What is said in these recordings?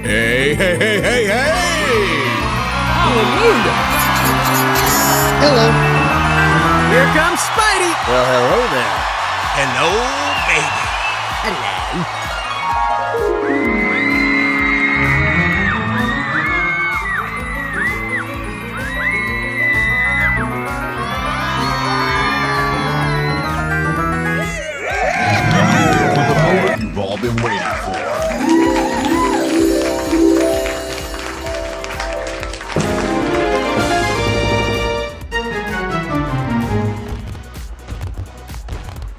Hey, hey, hey, hey, hey! Hallelujah! Hello. Here comes Spidey! Well, hello there. Hello, baby. Hello. For the moment you've all been waiting for.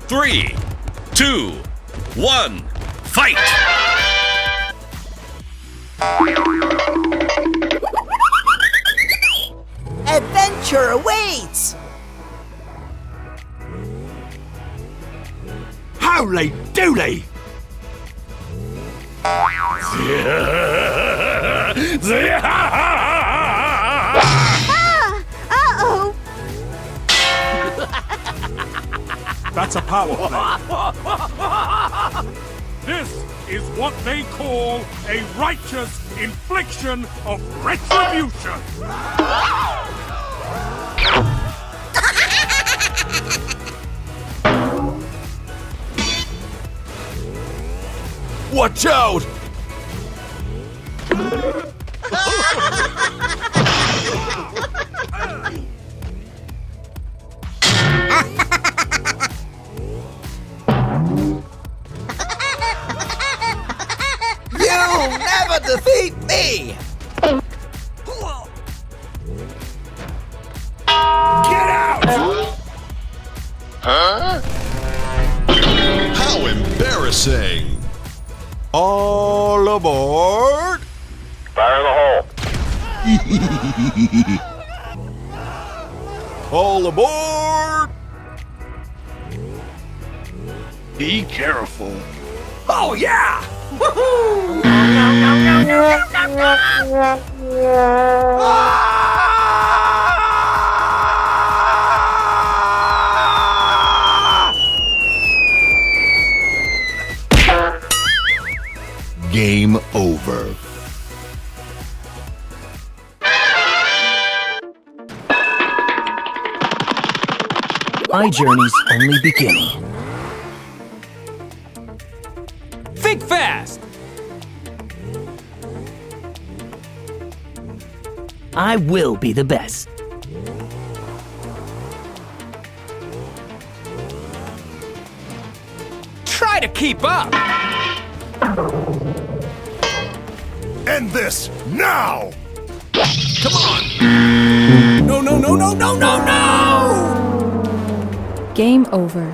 Three, two, one, fight! Adventure awaits! Howly doody! Uh-oh! That's a power play. This is what they call a righteous infliction of retribution. Watch out! You'll never defeat me! Get out! Huh? How embarrassing! All aboard! Fire in the hole. All aboard! Be careful. Oh yeah! Game over. My journey's only beginning. Think fast! I will be the best. Try to keep up! End this now! Come on! No, no, no, no, no, no, no! Game over.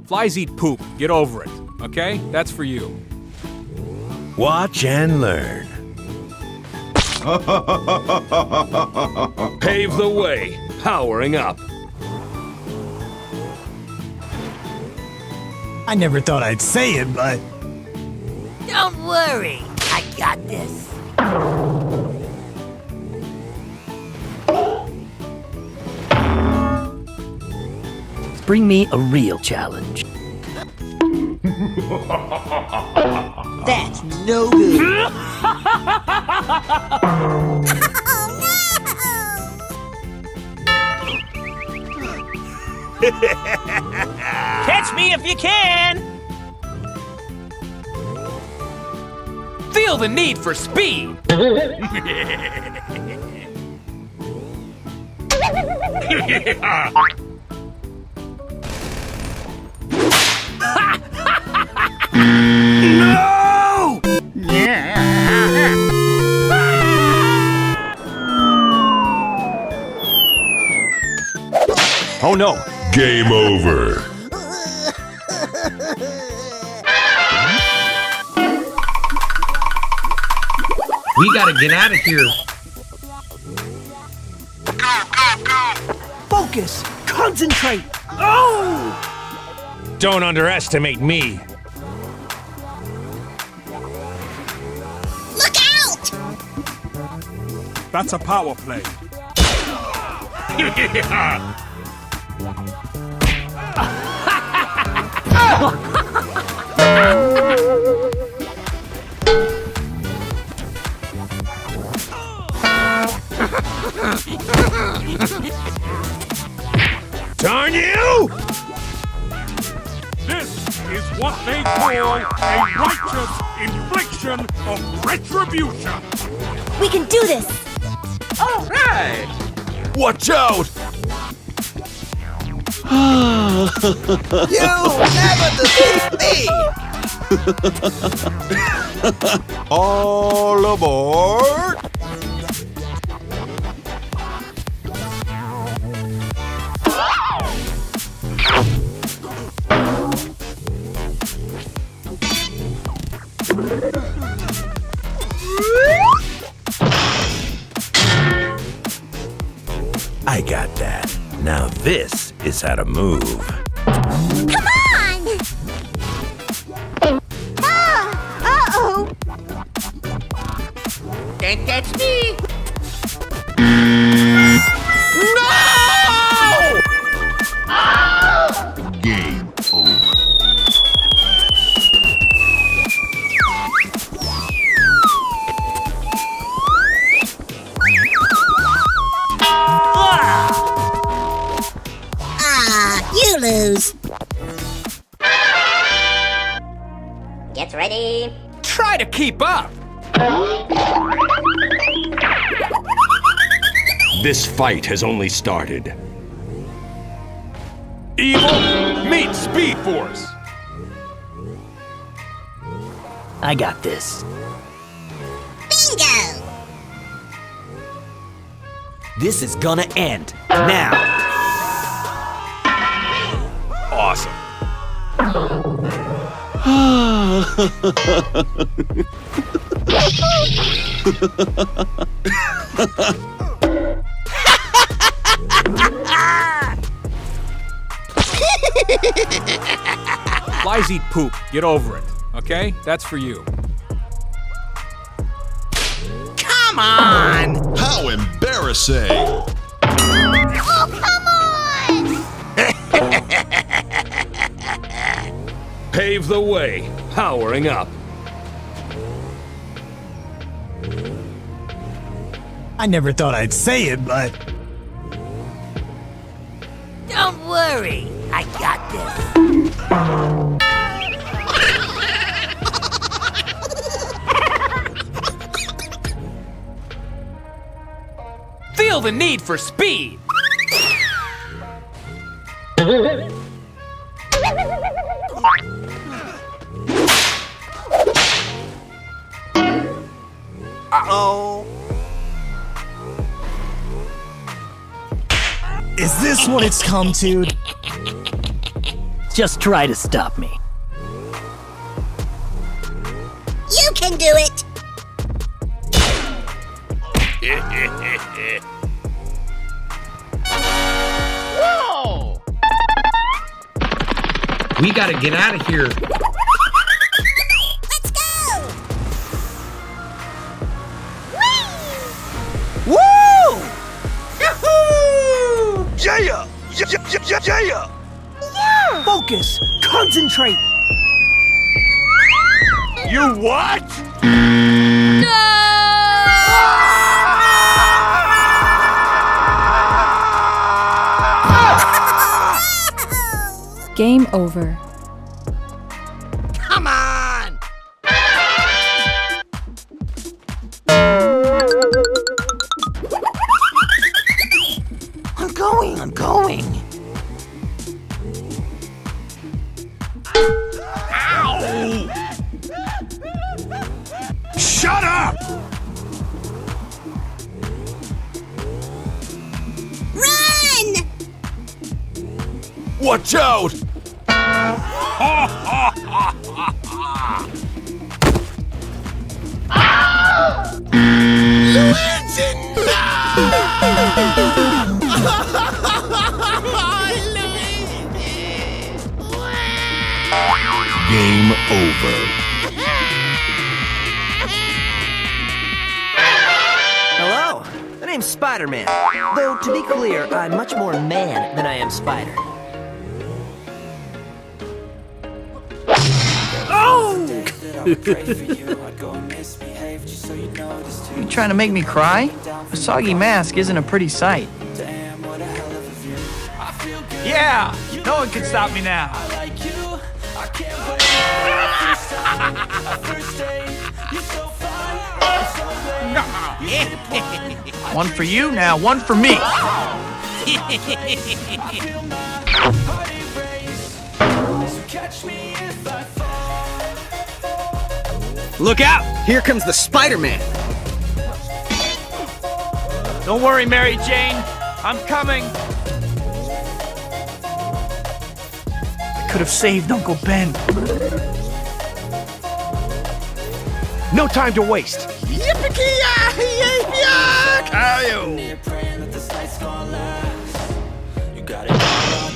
Flies eat poop. Get over it. Okay? That's for you. Watch and learn. Pave the way. Powering up. I never thought I'd say it, but Don't worry, I got this. Bring me a real challenge. That's no good. Catch me if you can! Feel the need for speed! No! Oh no! Game over. We gotta get out of here. Focus! Concentrate! Oh! Don't underestimate me. Look out! That's a power play. Darn you! This is what they call a righteous infliction of retribution. We can do this! All right. Watch out! You never defeat me! All aboard! I got that. Now this is how to move. Come on! Uh-oh! Can't catch me! Game over. You lose. Get ready. Try to keep up. This fight has only started. Evil meets Speed Force. I got this. Bingo! This is gonna end now. Awesome. Flies eat poop. Get over it. Okay? That's for you. Come on! How embarrassing! Oh, come on! Pave the way. Powering up. I never thought I'd say it, but Don't worry, I got this. Feel the need for speed. Uh-oh. is this what it's come to? Just try to stop me. You can do it! Whoa! We gotta get out of here. Let's go! Woo! Yahoo! Yeah! Yeah! Focus! Concentrate! You what? Game over. Come on! I'm going. Shut up! Run! Watch out! Game over. Hello. name's Spider-Man. Though, to be clear, I'm much more man than I am spider. You trying to make me cry? A soggy mask isn't a pretty sight. Yeah! No one can stop me now. One for you, now one for me. Look out! Here comes the Spider-Man. Don't worry, Mary Jane. I'm coming. I could have saved Uncle Ben. No time to waste.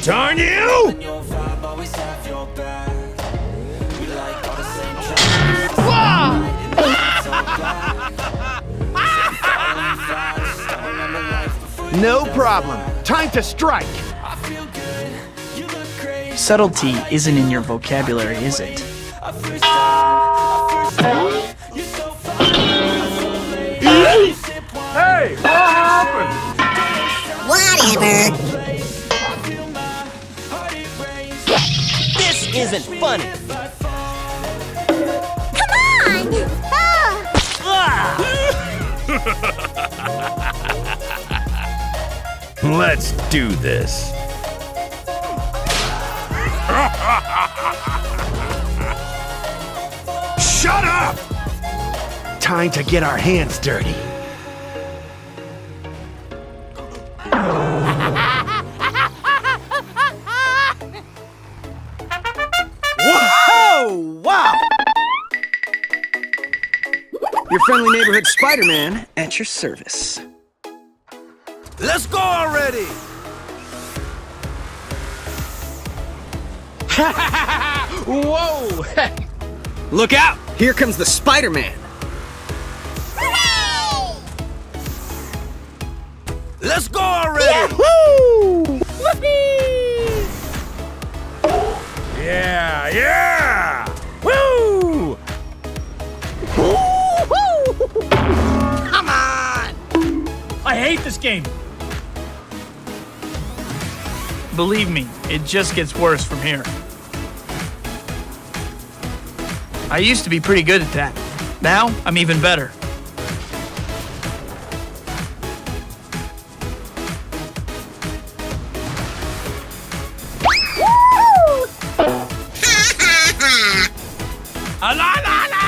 Darn you! No problem. Time to strike. Subtlety isn't in your vocabulary, is it? Hey, what happened? Whatever. This isn't funny. Come on! Let's do this. Shut up! Time to get our hands dirty. Whoa! Wow! Your friendly neighborhood Spider-Man at your service. Let's go already! Whoa! Look out! Here comes the Spider-Man. Let's go already! Woo! Yeah, yeah! Woo! Come on! I hate this game. Believe me, it just gets worse from here. I used to be pretty good at that. Now, I'm even better.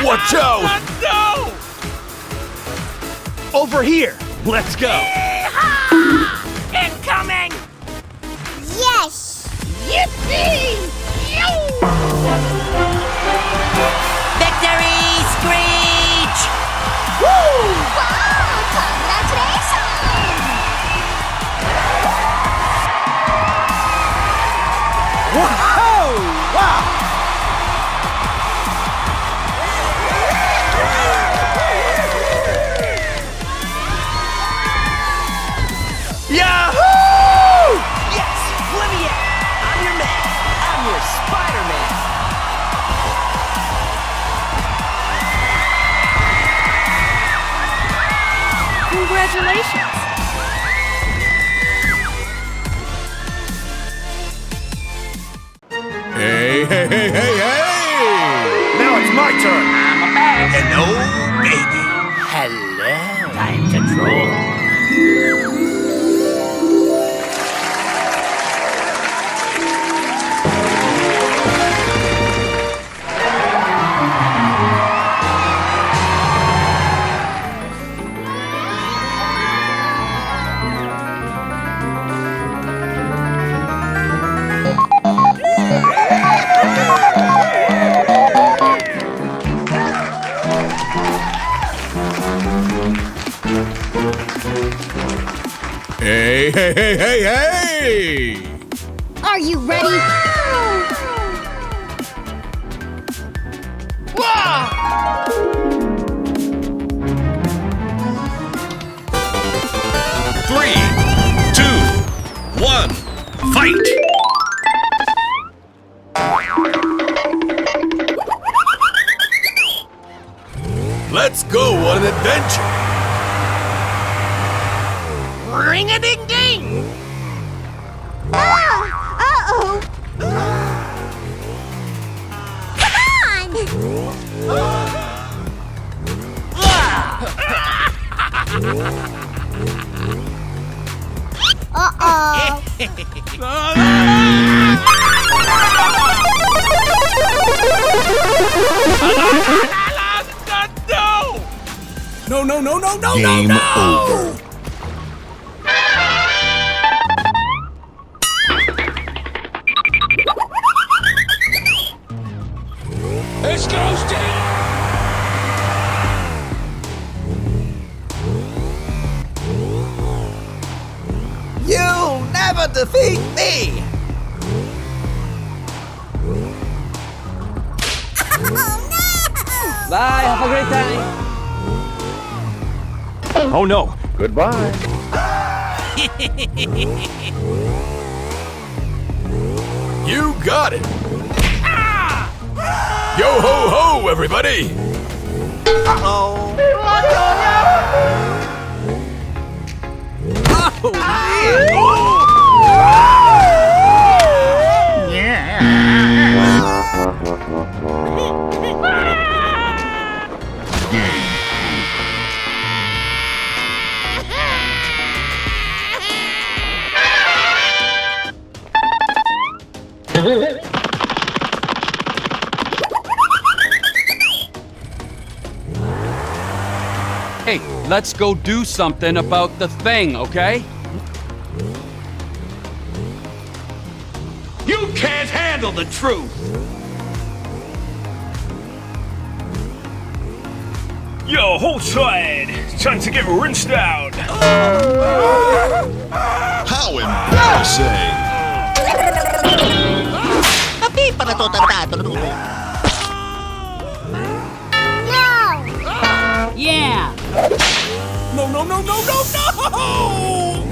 Watch out! No! Over here! Let's go! Incoming! Yes! Yippee! Victory Screech! Woo! Wow! Congratulations! Whoa! Wow! Yahoo! Yes! Let me at it! I'm your man! I'm your Spider-Man! Congratulations! Hey, hey, hey, hey, hey! Now it's my turn! Hello, baby. Hello. Time to troll. Hey, hey, hey, hey, hey! Are you ready? adventure. Ring-a-ding-ding! Uh-oh. No, no, no, no, no, Game no, no! over. This goes down! You'll never defeat me! Bye, have a great time. Oh no. Goodbye. You got it. Yo ho ho, everybody! Uh-oh. Oh, Hey, let's go do something about the thing, okay? You can't handle the truth. Yo, hold tight. It's time to get rinsed out. How embarrassing! Yeah. No, no, no, no, no, no!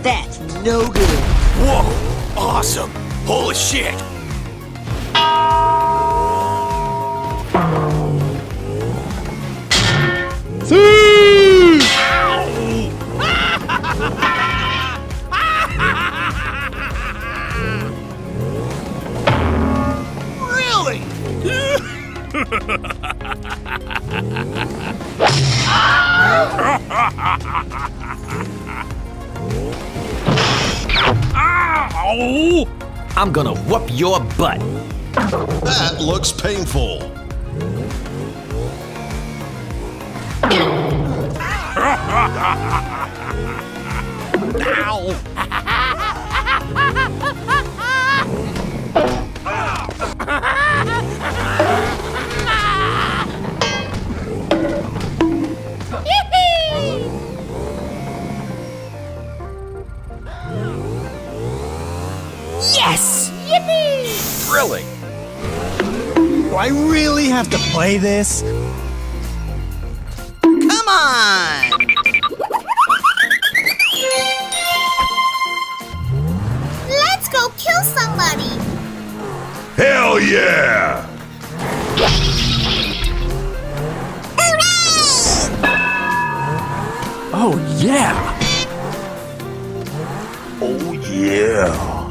that's no good. Whoa! Awesome! Holy shit! Really? Ow! I'm gonna whoop your butt. That looks painful. Yes! Yippee! Thrilling. Do I really have to play this? Come on! Let's go kill somebody! Hell yeah! Oh, yeah. Oh yeah!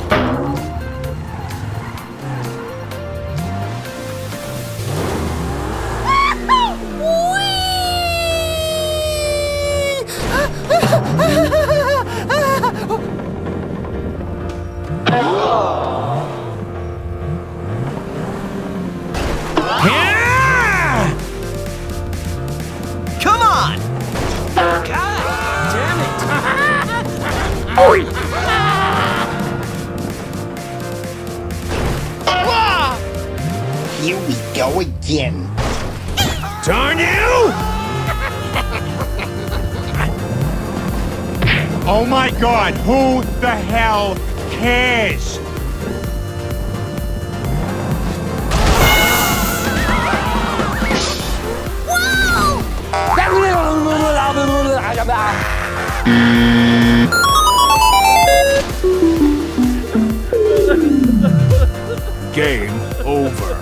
Come on! God damn it! Here we go again. Darn you! Oh my god, who the hell cares? Game over.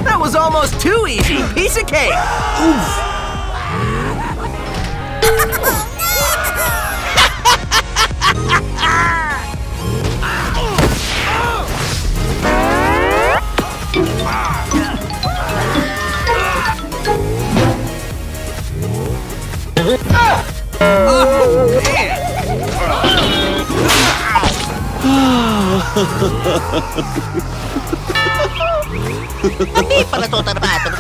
That was almost too easy. Piece of cake. Oof. Hindi pala to tarbato.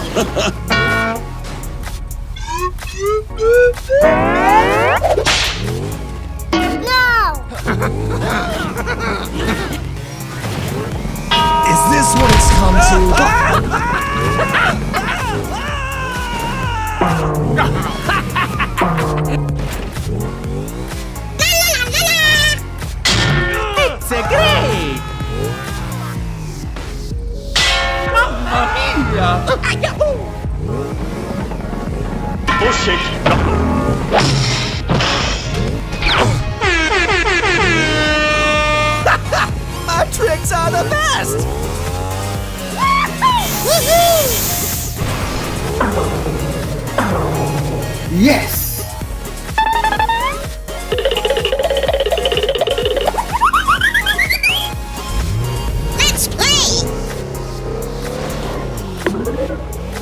No! Is this what it's come to? It's a great. Mamma mia! Oh shit! My tricks are the best! Yes! Let's play!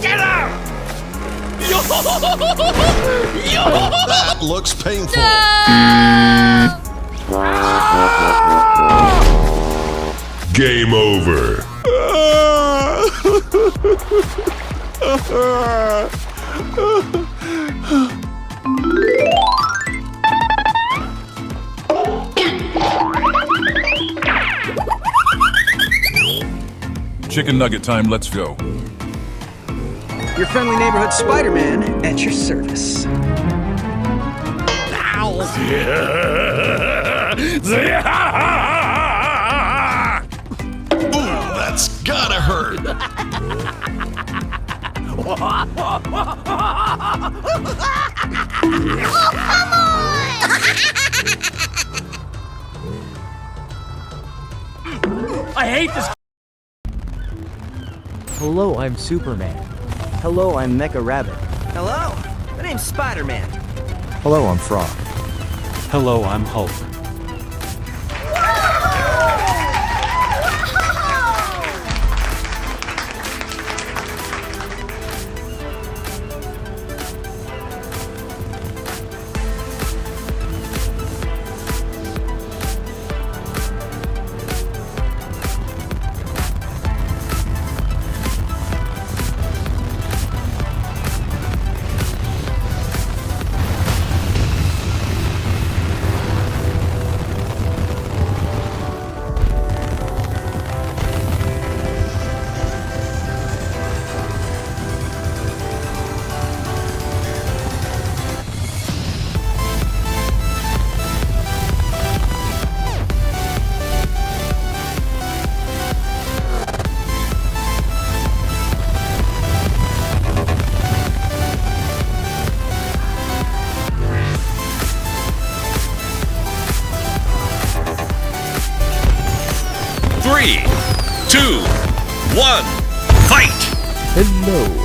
Get out! That looks painful. Game over. Chicken nugget time, let's go. Your friendly neighborhood Spider-Man at your service. That's gotta hurt. I hate this. Hello, I'm Superman. Hello, I'm Mecha Rabbit. Hello, my name's Spider-Man. Hello, I'm Frog. Hello, I'm Hulk. Three, two, one, fight! Hello.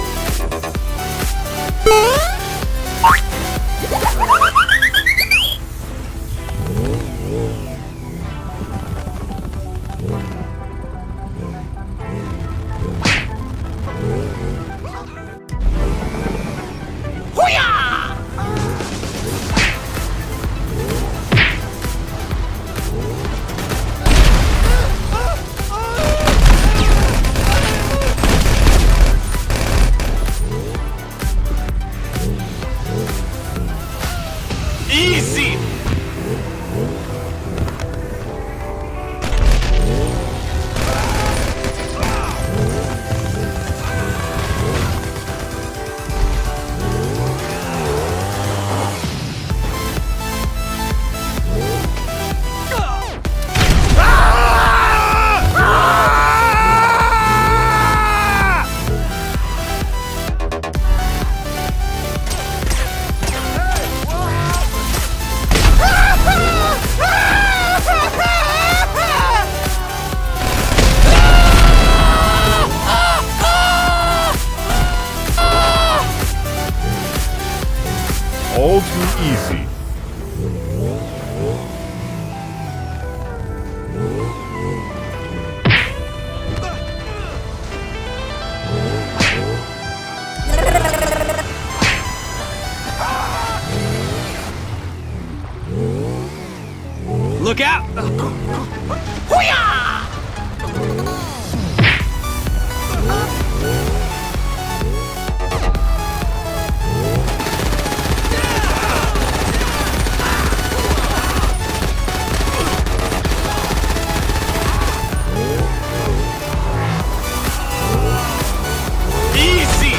Easy!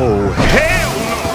Oh, hell no!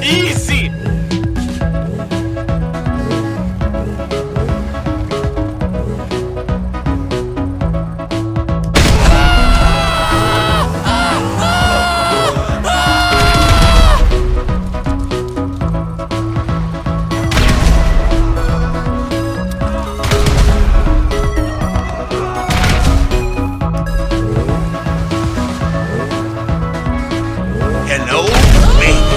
Easy! Hello, man.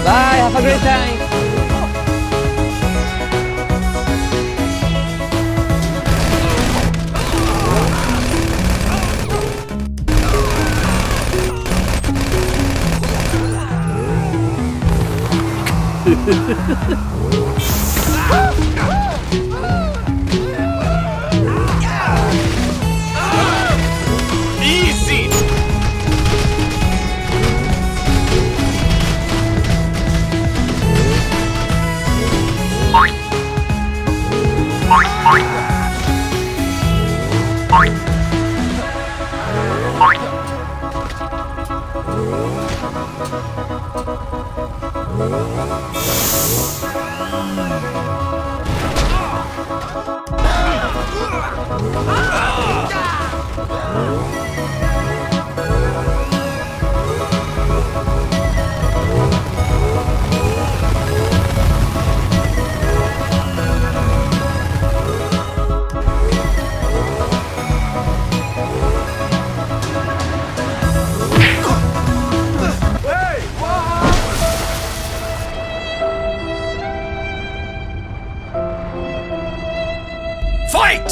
Bye, have a great time. Easy! Fight!